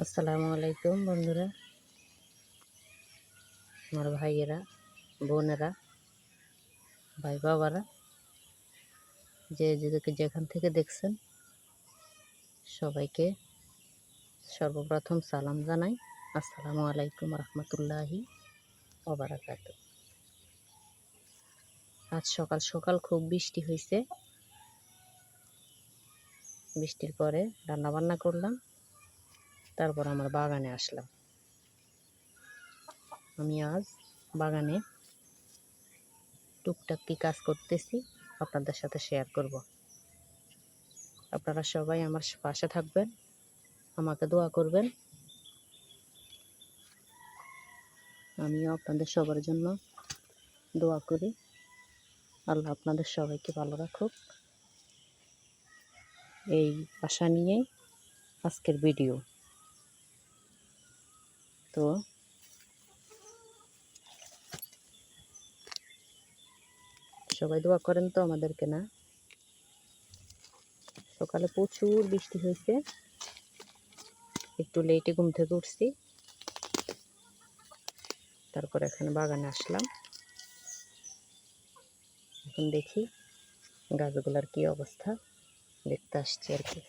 আসসালামু আলাইকুম বন্ধুরা, আমার ভাইয়েরা, বোনেরা, ভাই বাবারা, যেখান থেকে দেখছেন সবাইকে সর্বপ্রথম সালাম জানাই। আসসালামু আলাইকুম রহমতুল্লাহি ওয়া বারাকাতুহু। আজ সকাল সকাল খুব বৃষ্টি হয়েছে। বৃষ্টির পরে রান্না বান্না করলাম, তারপর আমার বাগানে আসলাম। আমি আজ বাগানে টুকটাক কি কাজ করতেছি আপনাদের সাথে শেয়ার করব। আপনারা সবাই আমার পাশে থাকবেন, আমাকে দোয়া করবেন। আমিও আপনাদের সবার জন্য দোয়া করি। আল্লাহ আপনাদের সবাইকে ভালো রাখুক, এই আশা নিয়েই আজকের ভিডিও। তো সবাই দোয়া করেন তো আমাদেরকে। না, সকালে প্রচুর বৃষ্টি হয়েছে, একটু লেটে ঘুম থেকে উঠছি, তারপর এখানে বাগানে আসলাম। এখন দেখি গাছগুলার কি অবস্থা, দেখতে আসছি আর কি।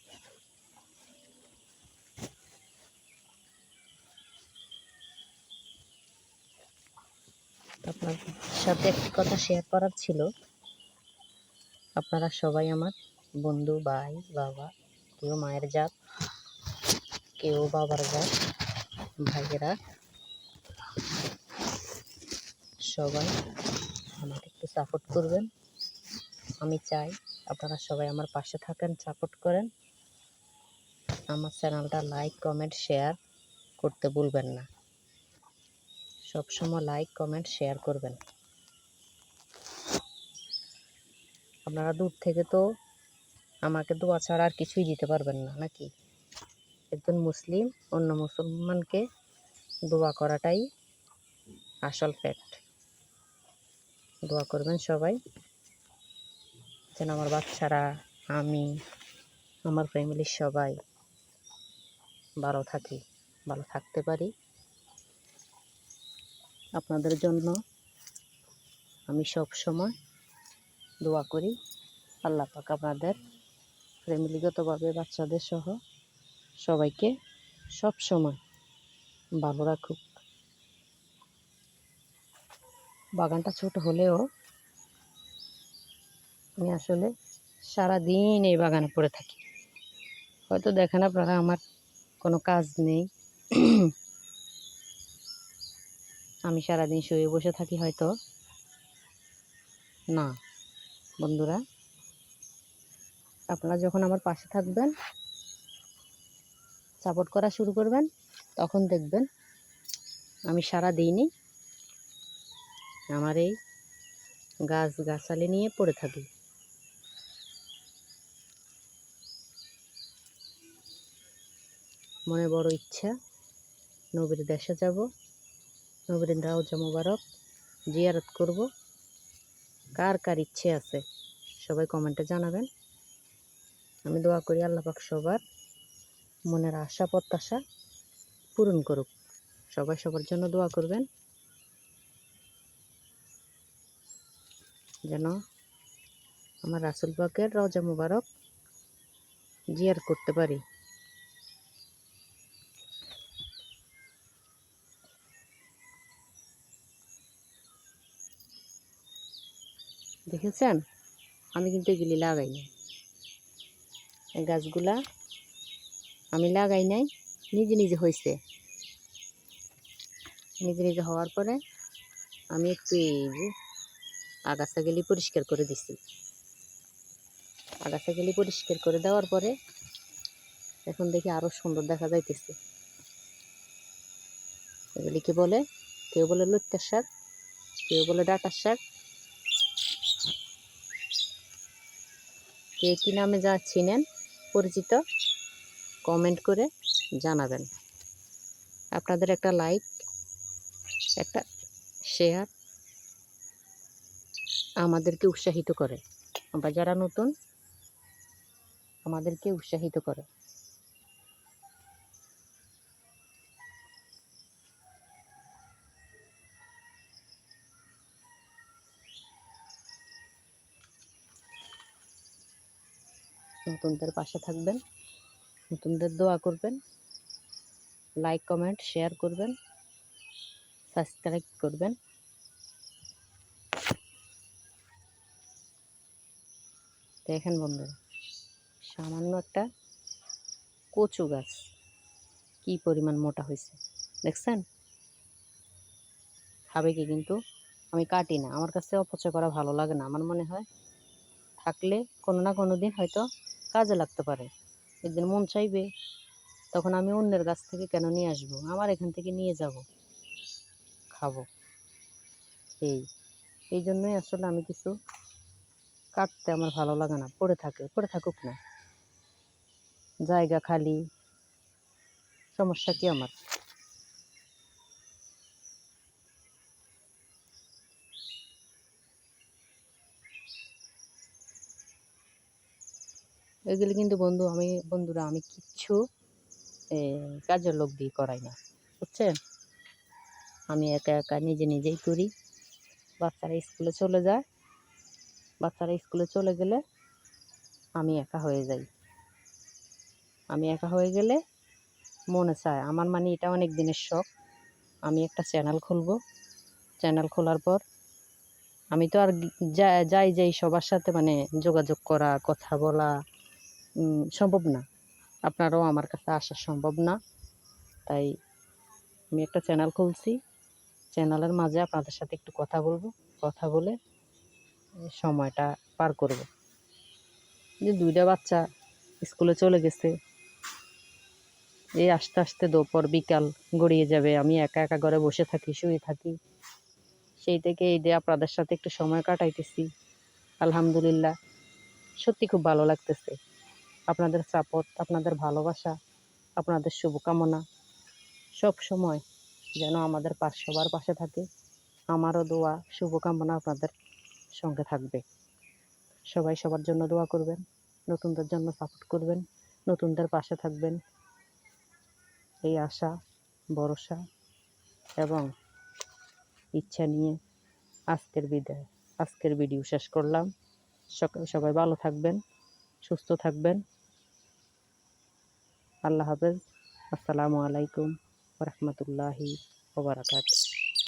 আপনার সাথে একটি কথা শেয়ার করার ছিল। আপনারা সবাই আমার বন্ধু, ভাই, বাবা, কেউ মায়ের জাত, কেউ বাবার জাত, ভাইয়েরা, সবাই আমাকে একটু সাপোর্ট করবেন। আমি চাই আপনারা সবাই আমার পাশে থাকেন, সাপোর্ট করেন। আমার চ্যানেলটা লাইক, কমেন্ট, শেয়ার করতে ভুলবেন না। সবসময় লাইক, কমেন্ট, শেয়ার করবেন। আপনারা দূর থেকে তো আমাকে দোয়া ছাড়া আর কিছুই দিতে পারবেন না, নাকি? একজন মুসলিম অন্য মুসলমানকে দোয়া করাটাই আসল ফ্যাক্ট। দোয়া করবেন সবাই, যেন আমার বাচ্চারা, আমি, আমার ফ্যামিলির সবাই ভালো থাকি, ভালো থাকতে পারি। আপনাদের জন্য আমি সব সময় দোয়া করি। আল্লাহ পাক আপনাদের ফ্যামিলিগতভাবে বাচ্চাদের সহ সবাইকে সব সময় ভালো রাখুক। বাগানটা ছোট হলেও আমি আসলে সারাদিন এই বাগানে পড়ে থাকি। হয়তো দেখেন আপনারা আমার কোনো কাজ নেই, আমি সারাদিন শুয়ে বসে থাকি হয়তো। না বন্ধুরা, আপনারা যখন আমার পাশে থাকবেন, সাপোর্ট করা শুরু করবেন, তখন দেখবেন আমি সারাদিনই আমার এই গাছগাছালি নিয়ে পড়ে থাকি। মনে বড় ইচ্ছা, নবীর দেশে যাব, নবীর রওজা মুবারক জিয়ারত করব। কার কার ইচ্ছে আছে সবাই কমেন্টে জানাবেন। আমি দোয়া করি আল্লাহ পাক সবার মনের আশা প্রত্যাশা পূরণ করুক। সবাই সবার জন্য দোয়া করবেন, যেন আমার রাসূল পাকের রওজা মুবারক জিয়ারত করতে পারি। দেখেছেন, আমি কিন্তু এগুলি লাগাই নাই, এই গাছগুলা আমি লাগাই নাই, নিজে নিজে হয়েছে। নিজে নিজে হওয়ার পরে আমি একটু এই যে আগাছাগুলি পরিষ্কার করে দিছি। আগাছাগুলি পরিষ্কার করে দেওয়ার পরে এখন দেখি আরো সুন্দর দেখা যাইতেছে। এগুলিকে বলে, কেউ বলে লইট্টার শাক, কেউ বলে ডাঁটার শাক, কে কী নামে যা চিনেন পরিচিত কমেন্ট করে জানাবেন। আপনাদের একটা লাইক, একটা শেয়ার আমাদেরকে উৎসাহিত করে। আমরা যারা নতুন, আমাদেরকে উৎসাহিত করে। নতুনদের পাশে থাকবেন, নতুনদের দোয়া করবেন, লাইক কমেন্ট শেয়ার করবেন, সাবস্ক্রাইব করবেন। দেখেন বন্ধুরা, সামান্য একটা কচু গাছ কি পরিমাণ মোটা হয়েছে দেখছেন। খাবে কি, কিন্তু আমি কাটি না, আমার কাছে অপচয় করা ভালো লাগে না। আমার মনে হয় থাকলে কোনো না কোনো দিন হয়তো কাজে লাগতে পারে। একদিন মন চাইবে, তখন আমি অন্যের গাছ থেকে কেন নিয়ে আসবো, আমার এখান থেকে নিয়ে যাব, খাবো। এই জন্যই আসলে আমি কিছু কাটতে আমার ভালো লাগে না। পড়ে থাকুক না, জায়গা খালি, সমস্যা কি আমার? এগুলি কিন্তু বন্ধুরা আমি কিচ্ছু কাজের লোক দিয়ে করাই না, বুঝছেন। আমি একা একা নিজেই করি। বাচ্চারা স্কুলে চলে যায়, বাচ্চারা স্কুলে চলে গেলে আমি একা হয়ে যাই। আমি একা হয়ে গেলে মনে চায় আমার, মানে এটা অনেক দিনের শখ, আমি একটা চ্যানেল খুলবো। চ্যানেল খোলার পর আমি তো আর যাই সবার সাথে মানে যোগাযোগ করা, কথা বলা সম্ভব না। আপনারাও আমার কাছে আসা সম্ভব না। তাই আমি একটা চ্যানেল খুলছি, চ্যানেলের মাঝে আপনাদের সাথে একটু কথা বলবো, কথা বলে সময়টা পার করব। যে 2টা বাচ্চা স্কুলে চলে গেছে, এই আস্তে আস্তে দুপুর বিকাল গড়িয়ে যাবে, আমি একা একা ঘরে বসে থাকি, শুয়ে থাকি। সেই থেকে এই যে আপনাদের সাথে একটু সময় কাটাইতেছি, আলহামদুলিল্লাহ সত্যি খুব ভালো লাগতেছে। আপনাদের সাপোর্ট, আপনাদের ভালোবাসা, আপনাদের শুভকামনা সব সময় যেন আমাদের সবার পাশে থাকে। আমারও দোয়া শুভকামনা আপনাদের সঙ্গে থাকবে। সবাই সবার জন্য দোয়া করবেন, নতুনদের জন্য সাপোর্ট করবেন, নতুনদের পাশে থাকবেন, এই আশা, ভরসা এবং ইচ্ছা নিয়ে আজকের ভিডিও শেষ করলাম। সবাই ভালো থাকবেন, সুস্থ থাকবেন। আল্লাহ হাফেজ। আসসালামু আলাইকুম ওয়া রাহমাতুল্লাহি ওয়া বারাকাতুহু।